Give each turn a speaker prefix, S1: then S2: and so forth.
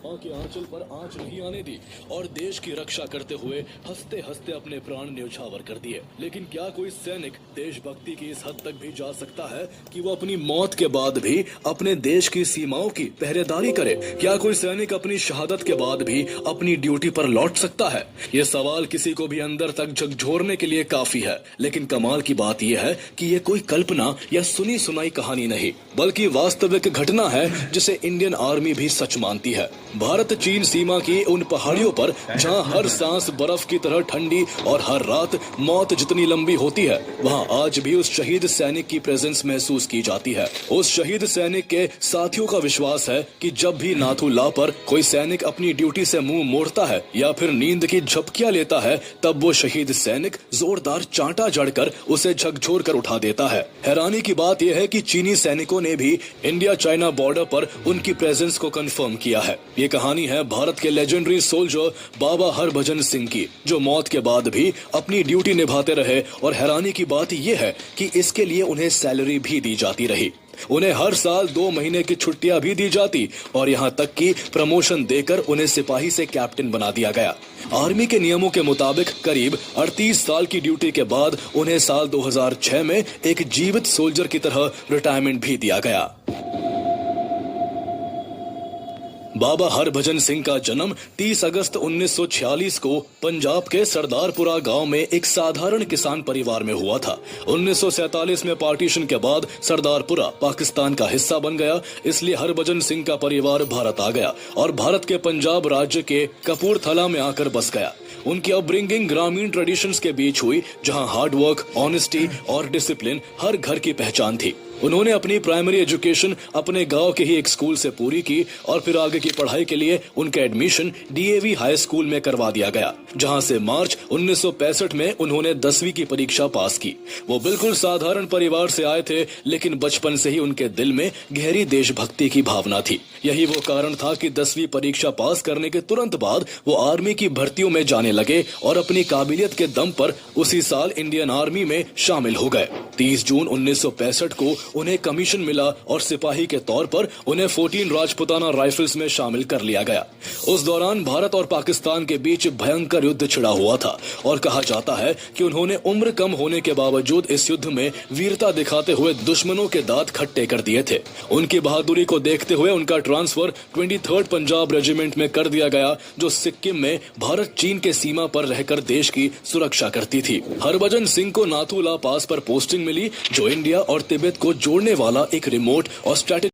S1: मां के आंचल पर आंच नहीं आने दी और देश की रक्षा करते हुए हंसते हंसते अपने प्राण न्यौछावर कर दिए। लेकिन क्या कोई सैनिक देशभक्ति की इस हद तक भी जा सकता है कि वो अपनी मौत के बाद भी अपने देश की सीमाओं की पहरेदारी करे? क्या कोई सैनिक अपनी शहादत के बाद भी अपनी ड्यूटी पर लौट सकता है? ये सवाल किसी को भी अंदर तक झकझोरने के लिए काफी है। लेकिन कमाल की बात यह है कि ये कोई कल्पना या सुनी सुनाई कहानी नहीं, बल्कि वास्तविक घटना है जिसे इंडियन आर्मी भी सच मानती है। भारत चीन सीमा की उन पहाड़ियों पर जहां हर सांस बर्फ की तरह ठंडी और हर रात मौत जितनी लंबी होती है, वहां आज भी उस शहीद सैनिक की प्रेजेंस महसूस की जाती है। उस शहीद सैनिक के साथियों का विश्वास है कि जब भी नाथू ला पर कोई सैनिक अपनी ड्यूटी से मुंह मोड़ता है या फिर नींद की झपकियां लेता है, तब वो शहीद सैनिक जोरदार चांटा जड़कर उसे झकझोर कर उठा देता है। हैरानी की बात यह है कि चीनी सैनिकों ने भी इंडिया चाइना बॉर्डर पर उनकी प्रेजेंस को कंफर्म किया है। ये कहानी है भारत के लेजेंडरी सोल्जर बाबा हरभजन सिंह की, जो मौत के बाद भी अपनी ड्यूटी निभाते रहे। और हैरानी की बात यह है कि इसके लिए उन्हें सैलरी भी दी जाती रही। उन्हें हर साल 2 महीने की छुट्टियां भी दी जाती और यहाँ तक कि प्रमोशन देकर उन्हें सिपाही से कैप्टन बना दिया गया। आर्मी के नियमों के मुताबिक करीब 38 साल की ड्यूटी के बाद उन्हें साल 2006 में एक जीवित सोल्जर की तरह रिटायरमेंट भी दिया गया। बाबा हरभजन सिंह का जन्म 30 अगस्त 1946 को पंजाब के सरदारपुरा गांव में एक साधारण किसान परिवार में हुआ था। 1947 में पार्टीशन के बाद सरदारपुरा पाकिस्तान का हिस्सा बन गया, इसलिए हरभजन सिंह का परिवार भारत आ गया और भारत के पंजाब राज्य के कपूरथला में आकर बस गया। उनकी अपब्रिंगिंग ग्रामीण ट्रेडिशंस के बीच हुई, जहां हार्ड वर्क, ऑनेस्टी और डिसिप्लिन हर घर की पहचान थी। उन्होंने अपनी प्राइमरी एजुकेशन अपने गांव के ही एक स्कूल से पूरी की और फिर आगे की पढ़ाई के लिए उनका एडमिशन डीएवी हाई स्कूल में करवा दिया गया, जहां से मार्च 1965 में उन्होंने 10वीं की परीक्षा पास की। वो बिल्कुल साधारण परिवार से आए थे, लेकिन बचपन से ही उनके दिल में गहरी देशभक्ति की भावना थी। यही वो कारण था कि 10वीं परीक्षा पास करने के तुरंत बाद वो आर्मी की भर्तियों में जाने लगे और अपनी काबिलियत के दम पर उसी साल इंडियन आर्मी में शामिल हो गए। 30 जून 1965 को उन्हें कमीशन मिला और सिपाही के तौर पर उन्हें 14 राजपुताना राइफल्स में शामिल कर लिया गया। उस दौरान भारत और पाकिस्तान के बीच भयंकर युद्ध छिड़ा हुआ था और कहा जाता है कि उन्होंने उम्र कम होने के बावजूद इस युद्ध में वीरता दिखाते हुए दुश्मनों के दांत खट्टे कर दिए थे। उनकी बहादुरी को देखते हुए उनका ट्रांसफर 23rd पंजाब रेजिमेंट में कर दिया गया, जो सिक्किम में भारत चीन के सीमा पर रहकर देश की सुरक्षा करती थी। हरभजन सिंह को नाथू ला पास पर पोस्टिंग मिली, जो इंडिया और तिब्बत को जोड़ने वाला एक रिमोट और स्ट्रेटेजिक